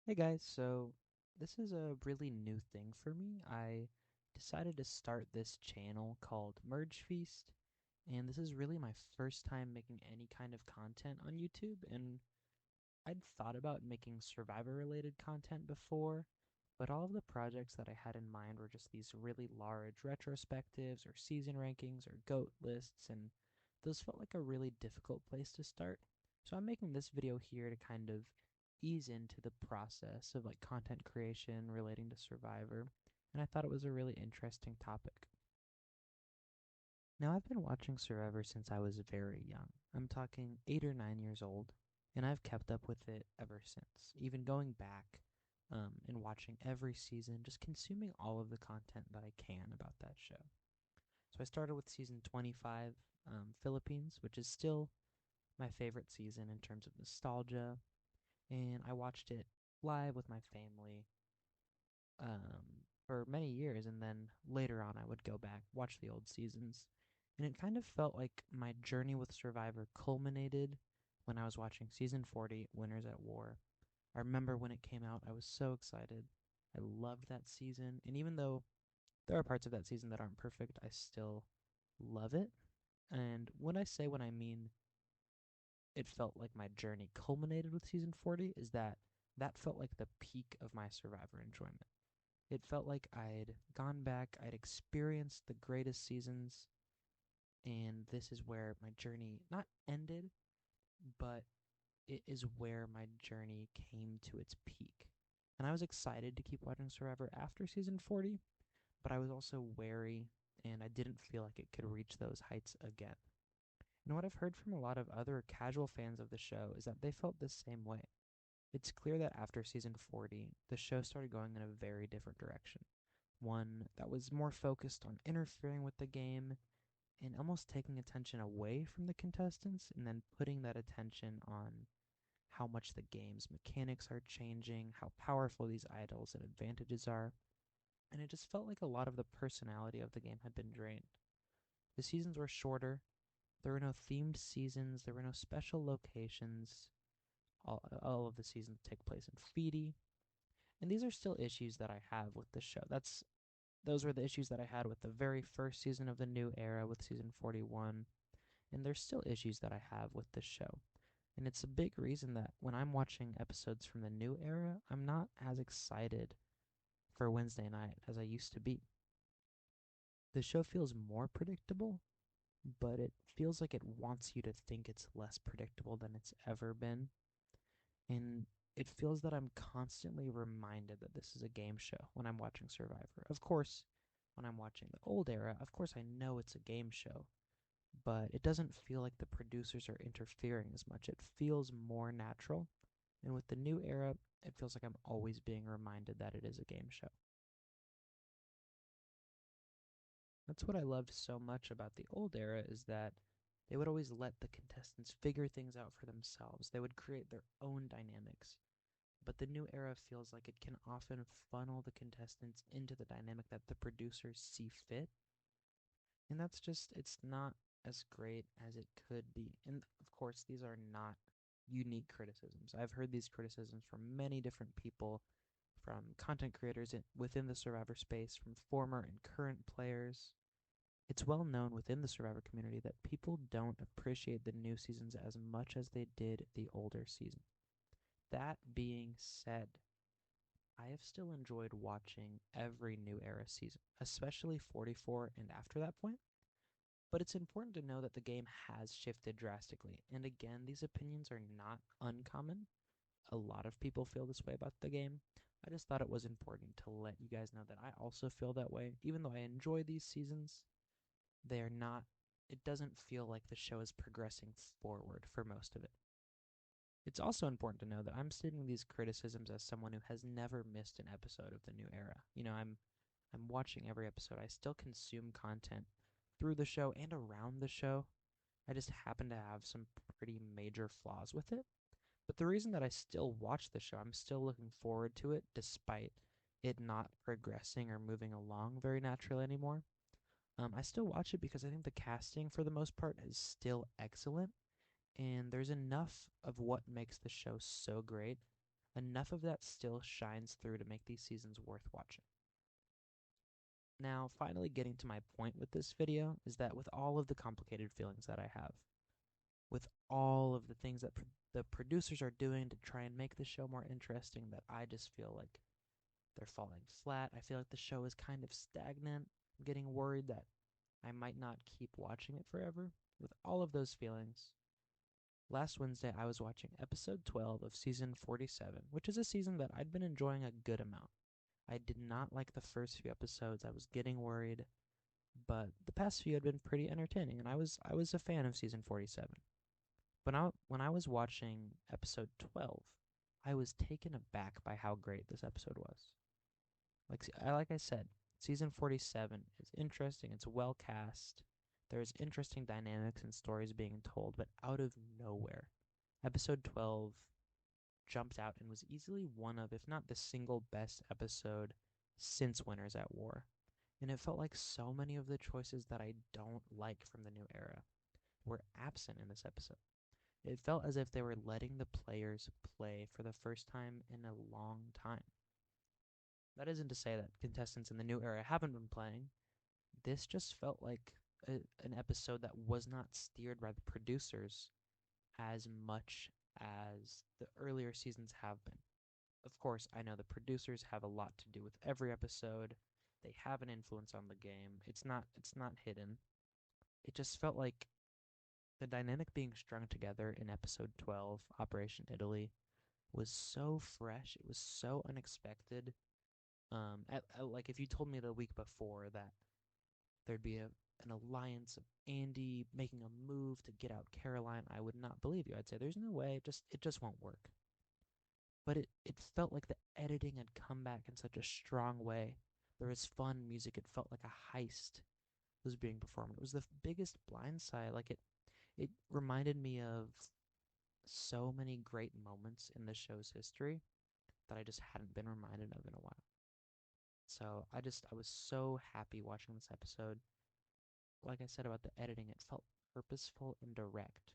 Hey guys, so this is a really new thing for me. I decided to start this channel called Merge Feast, and this is really my first time making any kind of content on YouTube. And I'd thought about making survivor related content before, but all of the projects that I had in mind were just these really large retrospectives or season rankings or GOAT lists, and those felt like a really difficult place to start. So I'm making this video here to kind of ease into the process of like content creation relating to Survivor, and I thought it was a really interesting topic. Now, I've been watching Survivor since I was very young. I'm talking 8 or 9 years old, and I've kept up with it ever since, even going back and watching every season, just consuming all of the content that I can about that show. So I started with season 25, Philippines, which is still my favorite season in terms of nostalgia, and I watched it live with my family for many years, and then later on, I would go back, watch the old seasons, and it kind of felt like my journey with Survivor culminated when I was watching season 40, Winners at War. I remember when it came out, I was so excited. I loved that season, and even though there are parts of that season that aren't perfect, I still love it. And when I mean it felt like my journey culminated with season 40, is that felt like the peak of my Survivor enjoyment. It felt like I'd gone back, I'd experienced the greatest seasons, and this is where my journey not ended, but it is where my journey came to its peak. And I was excited to keep watching Survivor after season 40, but I was also wary and I didn't feel like it could reach those heights again. And what I've heard from a lot of other casual fans of the show is that they felt the same way. It's clear that after season 40, the show started going in a very different direction. One that was more focused on interfering with the game and almost taking attention away from the contestants and then putting that attention on how much the game's mechanics are changing, how powerful these idols and advantages are. And it just felt like a lot of the personality of the game had been drained. The seasons were shorter. There were no themed seasons. There were no special locations. All of the seasons take place in Fiji. And these are still issues that I have with the show. Those were the issues that I had with the very first season of the new era with season 41, and there's still issues that I have with the show. And it's a big reason that when I'm watching episodes from the new era, I'm not as excited for Wednesday night as I used to be. The show feels more predictable, but it feels like it wants you to think it's less predictable than it's ever been. And it feels that I'm constantly reminded that this is a game show when I'm watching Survivor. Of course, when I'm watching the old era, of course I know it's a game show, but it doesn't feel like the producers are interfering as much. It feels more natural. And with the new era, it feels like I'm always being reminded that it is a game show. That's what I loved so much about the old era is that they would always let the contestants figure things out for themselves. They would create their own dynamics. But the new era feels like it can often funnel the contestants into the dynamic that the producers see fit. And that's just, it's not as great as it could be. And of course, these are not unique criticisms. I've heard these criticisms from many different people, from content creators within the Survivor space, from former and current players. It's well known within the Survivor community that people don't appreciate the new seasons as much as they did the older season. That being said, I have still enjoyed watching every new era season, especially 44 and after that point. But it's important to know that the game has shifted drastically. And again, these opinions are not uncommon. A lot of people feel this way about the game. I just thought it was important to let you guys know that I also feel that way. Even though I enjoy these seasons, they're not, it doesn't feel like the show is progressing forward for most of it. It's also important to know that I'm stating these criticisms as someone who has never missed an episode of the new era. I'm watching every episode. I still consume content through the show and around the show. I just happen to have some pretty major flaws with it. But the reason that I still watch the show, I'm still looking forward to it despite it not progressing or moving along very naturally anymore. I still watch it because I think the casting, for the most part, is still excellent, and there's enough of what makes the show so great. enough of that still shines through to make these seasons worth watching. Now, finally getting to my point with this video is that with all of the complicated feelings that I have, with all of the things that the producers are doing to try and make the show more interesting, that I just feel like they're falling flat. I feel like the show is kind of stagnant. I'm getting worried that I might not keep watching it forever. With all of those feelings, last Wednesday I was watching episode 12 of season 47, which is a season that I'd been enjoying a good amount. I did not like the first few episodes. I was getting worried, but the past few had been pretty entertaining, and I was a fan of season 47. But when I was watching episode 12, I was taken aback by how great this episode was. Like I said, season 47 is interesting. It's well cast. There's interesting dynamics and stories being told, but out of nowhere, episode 12 jumped out and was easily one of, if not the single best episode since Winners at War. And it felt like so many of the choices that I don't like from the new era were absent in this episode. It felt as if they were letting the players play for the first time in a long time. That isn't to say that contestants in the new era haven't been playing. This just felt like an episode that was not steered by the producers as much as the earlier seasons have been. Of course, I know the producers have a lot to do with every episode. They have an influence on the game. It's not hidden. It just felt like the dynamic being strung together in episode 12, Operation Italy, was so fresh. It was so unexpected. Like if you told me the week before that there'd be an alliance of Andy making a move to get out Caroline, I would not believe you. I'd say there's no way. It just won't work. But it felt like the editing had come back in such a strong way. There was fun music. It felt like a heist was being performed. It was the biggest blindside. Like it reminded me of so many great moments in the show's history that I just hadn't been reminded of in a while. So I was so happy watching this episode. Like I said about the editing, it felt purposeful and direct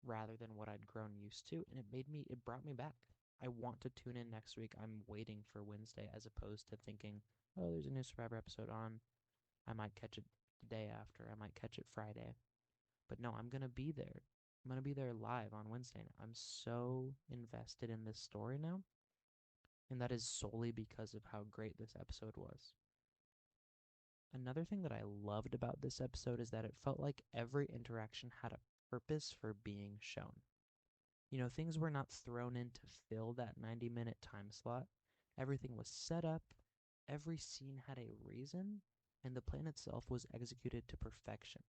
rather than what I'd grown used to, and it brought me back. I want to tune in next week. I'm waiting for Wednesday as opposed to thinking, oh, there's a new Survivor episode on. I might catch it the day after. I might catch it Friday. But no, I'm going to be there. I'm going to be there live on Wednesday. I'm so invested in this story now, and that is solely because of how great this episode was. Another thing that I loved about this episode is that it felt like every interaction had a purpose for being shown. You know, things were not thrown in to fill that 90-minute time slot. Everything was set up, every scene had a reason, and the plan itself was executed to perfection.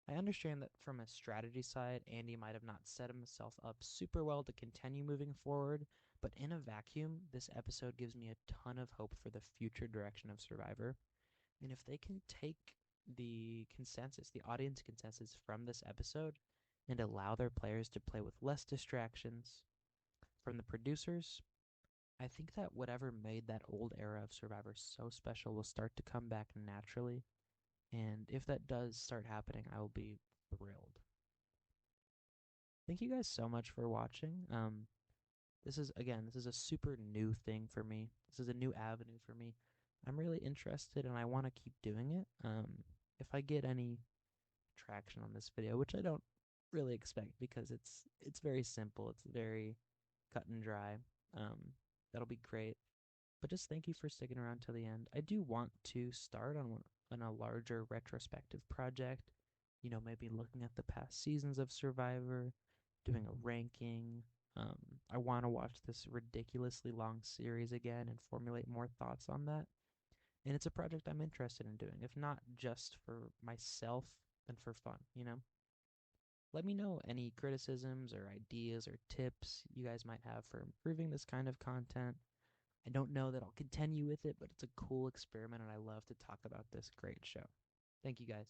I understand that from a strategy side, Andy might have not set himself up super well to continue moving forward, but in a vacuum, this episode gives me a ton of hope for the future direction of Survivor. And if they can take the audience consensus from this episode and allow their players to play with less distractions from the producers, I think that whatever made that old era of Survivor so special will start to come back naturally. And if that does start happening, I will be thrilled. Thank you guys so much for watching. This is a super new thing for me. This is a new avenue for me. I'm really interested and I want to keep doing it. If I get any traction on this video, which I don't really expect because it's very simple, it's very cut and dry. That'll be great. But just thank you for sticking around till the end. I do want to start on a larger retrospective project. You know, maybe looking at the past seasons of Survivor, doing a ranking. Um, I want to watch this ridiculously long series again and formulate more thoughts on that. And it's a project I'm interested in doing, if not just for myself, then for fun, you know? Let me know any criticisms or ideas or tips you guys might have for improving this kind of content. I don't know that I'll continue with it, but it's a cool experiment and I love to talk about this great show. Thank you guys.